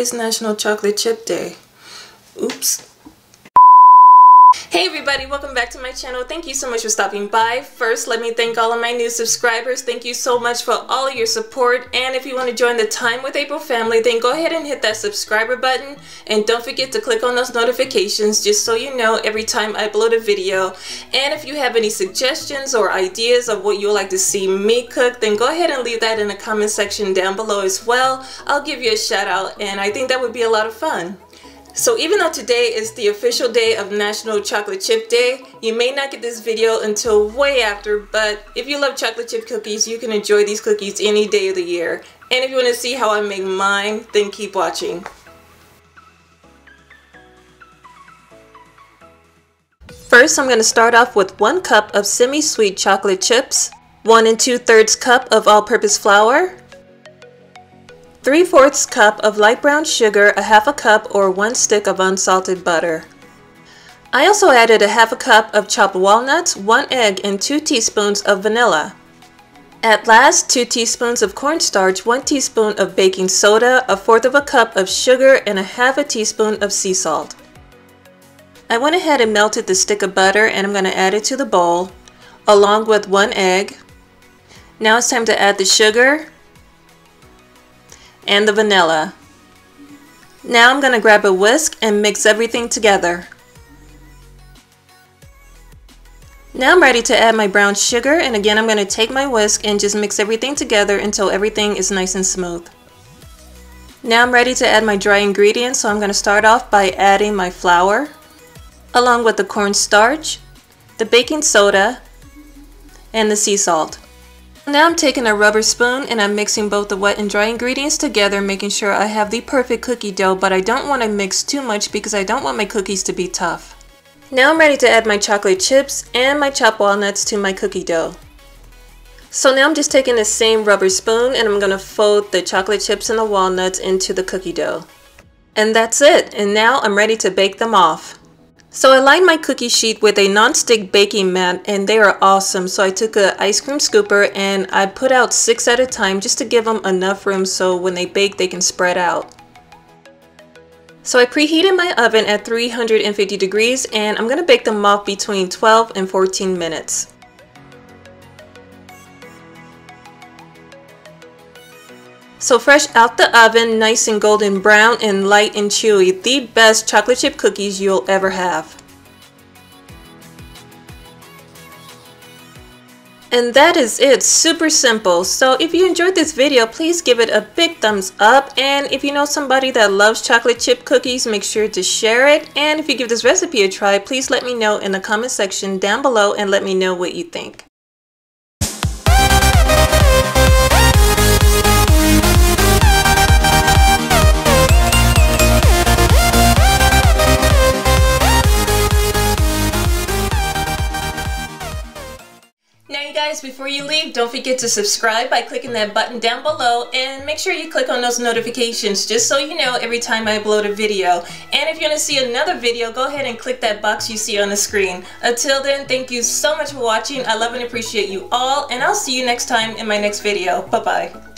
today's National Chocolate Chip Day. Oops. Hey everybody, welcome back to my channel. Thank you so much for stopping by. First, let me thank all of my new subscribers. Thank you so much for all of your support. And if you want to join the Time with April family, then go ahead and hit that subscriber button. And don't forget to click on those notifications just so you know every time I upload a video. And if you have any suggestions or ideas of what you would like to see me cook, then go ahead and leave that in the comment section down below as well. I'll give you a shout out and I think that would be a lot of fun. So even though today is the official day of National Chocolate Chip Day, you may not get this video until way after, but if you love chocolate chip cookies, you can enjoy these cookies any day of the year. And if you want to see how I make mine, then keep watching. First, I'm going to start off with 1 cup of semi-sweet chocolate chips, 1 2/3 cup of all-purpose flour, 3/4 cup of light brown sugar, a 1/2 cup or 1 stick of unsalted butter. I also added a 1/2 cup of chopped walnuts, 1 egg, and 2 teaspoons of vanilla. At last, 2 teaspoons of cornstarch, 1 teaspoon of baking soda, 1/4 cup of sugar, and a 1/2 teaspoon of sea salt. I went ahead and melted the stick of butter and I'm going to add it to the bowl along with 1 egg. Now it's time to add the sugar and the vanilla. Now I'm going to grab a whisk and mix everything together. Now I'm ready to add my brown sugar, and again I'm going to take my whisk and just mix everything together until everything is nice and smooth. Now I'm ready to add my dry ingredients, so I'm going to start off by adding my flour along with the cornstarch, the baking soda, and the sea salt. Now I'm taking a rubber spoon and I'm mixing both the wet and dry ingredients together, making sure I have the perfect cookie dough, but I don't want to mix too much because I don't want my cookies to be tough. Now I'm ready to add my chocolate chips and my chopped walnuts to my cookie dough. So now I'm just taking the same rubber spoon and I'm going to fold the chocolate chips and the walnuts into the cookie dough. And that's it, and now I'm ready to bake them off. So I lined my cookie sheet with a non-stick baking mat and they are awesome. So I took an ice cream scooper and I put out 6 at a time just to give them enough room so when they bake they can spread out. So I preheated my oven at 350 degrees and I'm going to bake them off between 12 and 14 minutes. So fresh out the oven, nice and golden brown and light and chewy, the best chocolate chip cookies you'll ever have. And that is it, super simple. So if you enjoyed this video, please give it a big thumbs up. And if you know somebody that loves chocolate chip cookies, make sure to share it. And if you give this recipe a try, please let me know in the comment section down below and let me know what you think. Guys, before you leave, don't forget to subscribe by clicking that button down below and make sure you click on those notifications just so you know every time I upload a video. And if you want to see another video, go ahead and click that box you see on the screen. Until then, thank you so much for watching. I love and appreciate you all, and I'll see you next time in my next video. Bye-bye.